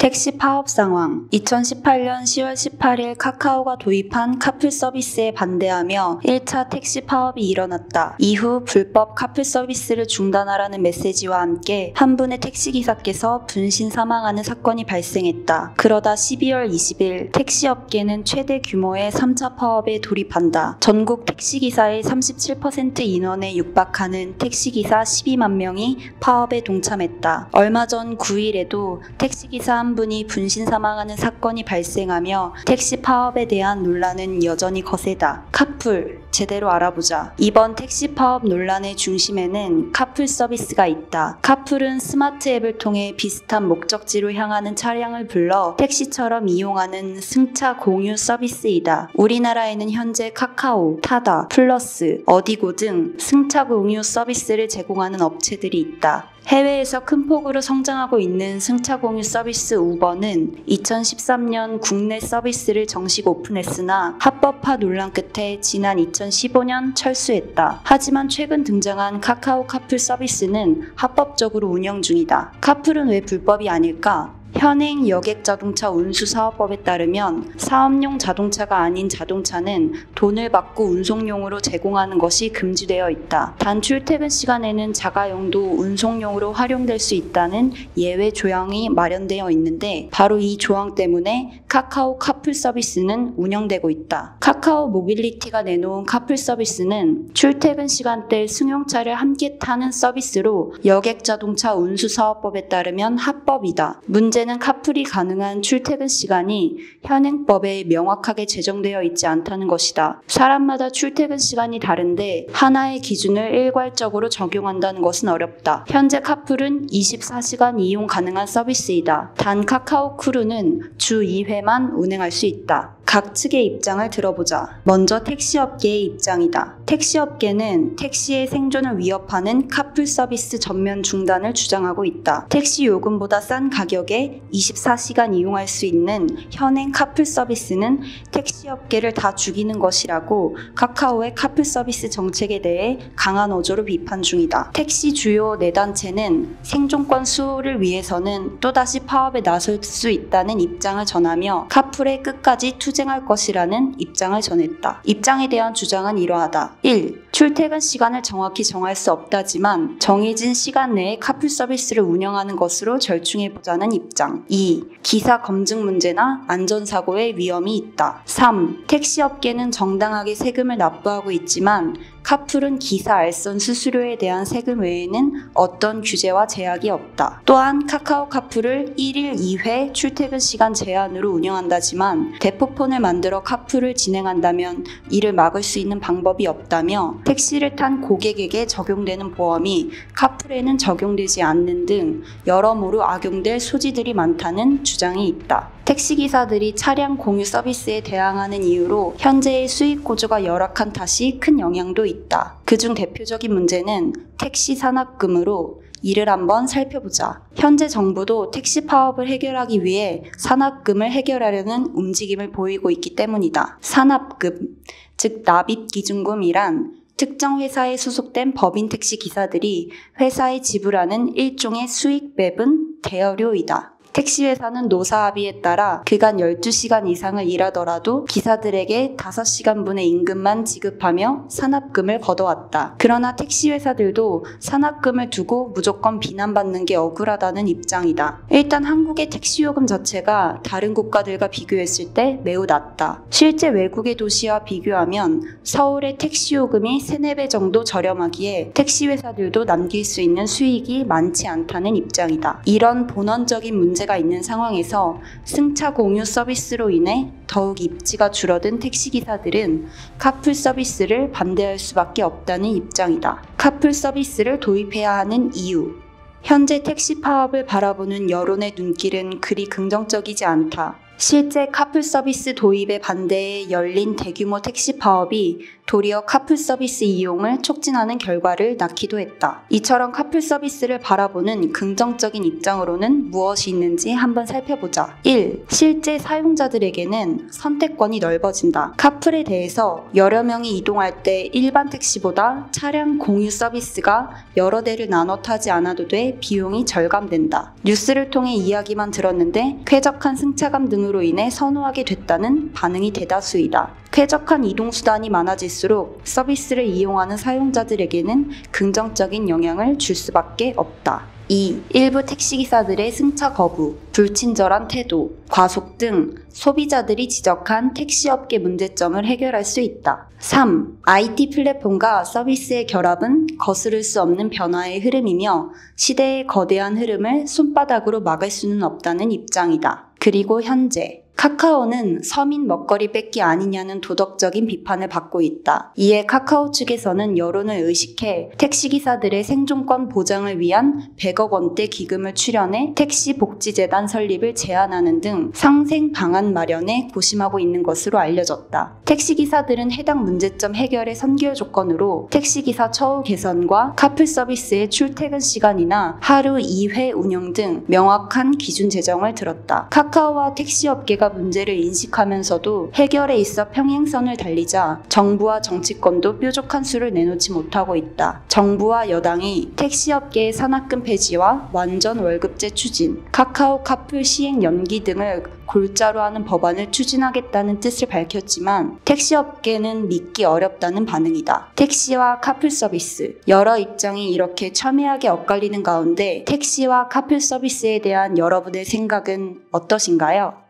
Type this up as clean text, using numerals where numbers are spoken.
택시 파업 상황. 2018년 10월 18일 카카오가 도입한 카풀 서비스에 반대하며 1차 택시 파업이 일어났다. 이후 불법 카풀 서비스를 중단하라는 메시지와 함께 한 분의 택시기사께서 분신 사망하는 사건이 발생했다. 그러다 12월 20일 택시업계는 최대 규모의 3차 파업에 돌입한다. 전국 택시기사의 37% 인원에 육박하는 택시기사 12만 명이 파업에 동참했다. 얼마 전 9일에도 택시기사 한 분이 분신 사망하는 사건이 발생하며 택시 파업에 대한 논란은 여전히 거세다. 카풀, 제대로 알아보자. 이번 택시 파업 논란의 중심에는 카풀 서비스가 있다. 카풀은 스마트 앱을 통해 비슷한 목적지로 향하는 차량을 불러 택시처럼 이용하는 승차 공유 서비스이다. 우리나라에는 현재 카카오, 타다, 플러스, 어디고 등 승차 공유 서비스를 제공하는 업체들이 있다. 해외에서 큰 폭으로 성장하고 있는 승차 공유 서비스 우버는 2013년 국내 서비스를 정식 오픈했으나 합법화 논란 끝에 지난 2015년 철수했다. 하지만 최근 등장한 카카오 카풀 서비스는 합법적으로 운영 중이다. 카풀은 왜 불법이 아닐까? 현행 여객자동차 운수사업법에 따르면 사업용 자동차가 아닌 자동차는 돈을 받고 운송용으로 제공하는 것이 금지되어 있다. 단 출퇴근 시간에는 자가용도 운송용으로 활용될 수 있다는 예외 조항이 마련되어 있는데 바로 이 조항 때문에 카카오 카풀 서비스는 운영되고 있다. 카카오 모빌리티가 내놓은 카풀 서비스는 출퇴근 시간대 승용차를 함께 타는 서비스로 여객자동차 운수사업법에 따르면 합법이다. 문제는 카풀이 가능한 출퇴근 시간이 현행법에 명확하게 제정되어 있지 않다는 것이다. 사람마다 출퇴근 시간이 다른데 하나의 기준을 일괄적으로 적용한다는 것은 어렵다. 현재 카풀은 24시간 이용 가능한 서비스이다. 단 카카오 크루는 주 2회만 운행할 수 있다. 각 측의 입장을 들어보자. 먼저 택시업계의 입장이다. 택시업계는 택시의 생존을 위협하는 카풀 서비스 전면 중단을 주장하고 있다. 택시 요금보다 싼 가격에 24시간 이용할 수 있는 현행 카풀 서비스는 택시업계를 다 죽이는 것이라고 카카오의 카풀 서비스 정책에 대해 강한 어조로 비판 중이다. 택시 주요 4단체는 생존권 수호를 위해서는 또다시 파업에 나설 수 있다는 입장을 전하며 카풀에 끝까지 투쟁할 것이라는 입장을 전했다. 입장에 대한 주장은 이러하다. 1. 출퇴근 시간을 정확히 정할 수 없다지만 정해진 시간 내에 카풀 서비스를 운영하는 것으로 절충해보자는 입장. 2. 기사 검증 문제나 안전사고의 위험이 있다. 3. 택시업계는 정당하게 세금을 납부하고 있지만 카풀은 기사 알선 수수료에 대한 세금 외에는 어떤 규제와 제약이 없다. 또한 카카오 카풀을 1일 2회 출퇴근 시간 제한으로 운영한다지만 대포폰을 만들어 카풀을 진행한다면 이를 막을 수 있는 방법이 없다며 택시를 탄 고객에게 적용되는 보험이 카풀에는 적용되지 않는 등 여러모로 악용될 소지들이 많다는 주장이 있다. 택시기사들이 차량 공유 서비스에 대항하는 이유로 현재의 수익 구조가 열악한 탓이 큰 영향도 있다. 그중 대표적인 문제는 택시 산업금으로 이를 한번 살펴보자. 현재 정부도 택시 파업을 해결하기 위해 산업금을 해결하려는 움직임을 보이고 있기 때문이다. 산업금, 즉 납입기준금이란 특정 회사에 소속된 법인 택시 기사들이 회사에 지불하는 일종의 수익 배분 대여료이다. 택시회사는 노사합의에 따라 그간 12시간 이상을 일하더라도 기사들에게 5시간분의 임금만 지급하며 산업금을 걷어왔다. 그러나 택시회사들도 산업금을 두고 무조건 비난받는 게 억울하다는 입장이다. 일단 한국의 택시요금 자체가 다른 국가들과 비교했을 때 매우 낮다. 실제 외국의 도시와 비교하면 서울의 택시요금이 3-4배 정도 저렴하기에 택시회사들도 남길 수 있는 수익이 많지 않다는 입장이다. 이런 본원적인 문제가 있는 상황에서 승차 공유 서비스로 인해 더욱 입지가 줄어든 택시기사들은 카풀 서비스를 반대할 수밖에 없다는 입장이다. 카풀 서비스를 도입해야 하는 이유. 현재 택시 파업을 바라보는 여론의 눈길은 그리 긍정적이지 않다. 실제 카풀 서비스 도입에 반대해 열린 대규모 택시 파업이 도리어 카풀 서비스 이용을 촉진하는 결과를 낳기도 했다. 이처럼 카풀 서비스를 바라보는 긍정적인 입장으로는 무엇이 있는지 한번 살펴보자. 1. 실제 사용자들에게는 선택권이 넓어진다. 카풀에 대해서 여러 명이 이동할 때 일반 택시보다 차량 공유 서비스가 여러 대를 나눠 타지 않아도 돼 비용이 절감된다. 뉴스를 통해 이야기만 들었는데 쾌적한 승차감 등으로 인해 선호하게 됐다는 반응이 대다수이다. 쾌적한 이동수단이 많아질수록 서비스를 이용하는 사용자들에게는 긍정적인 영향을 줄 수밖에 없다. 2. 일부 택시기사들의 승차 거부, 불친절한 태도, 과속 등 소비자들이 지적한 택시업계 문제점을 해결할 수 있다. 3. IT 플랫폼과 서비스의 결합은 거스를 수 없는 변화의 흐름이며 시대의 거대한 흐름을 손바닥으로 막을 수는 없다는 입장이다. 그리고 현재 카카오는 서민 먹거리 뺏기 아니냐는 도덕적인 비판을 받고 있다. 이에 카카오 측에서는 여론을 의식해 택시기사들의 생존권 보장을 위한 100억 원대 기금을 출연해 택시복지재단 설립을 제안하는 등 상생 방안 마련에 고심하고 있는 것으로 알려졌다. 택시기사들은 해당 문제점 해결의 선결 조건으로 택시기사 처우 개선과 카풀 서비스의 출퇴근 시간이나 하루 2회 운영 등 명확한 기준 제정을 들었다. 카카오와 택시업계가 문제를 인식하면서도 해결에 있어 평행선을 달리자 정부와 정치권도 뾰족한 수를 내놓지 못하고 있다. 정부와 여당이 택시업계의 산학금 폐지와 완전 월급제 추진, 카카오 카풀 시행 연기 등을 골자로 하는 법안을 추진하겠다는 뜻을 밝혔지만 택시업계는 믿기 어렵다는 반응이다. 택시와 카풀 서비스, 여러 입장이 이렇게 첨예하게 엇갈리는 가운데 택시와 카풀 서비스에 대한 여러분의 생각은 어떠신가요?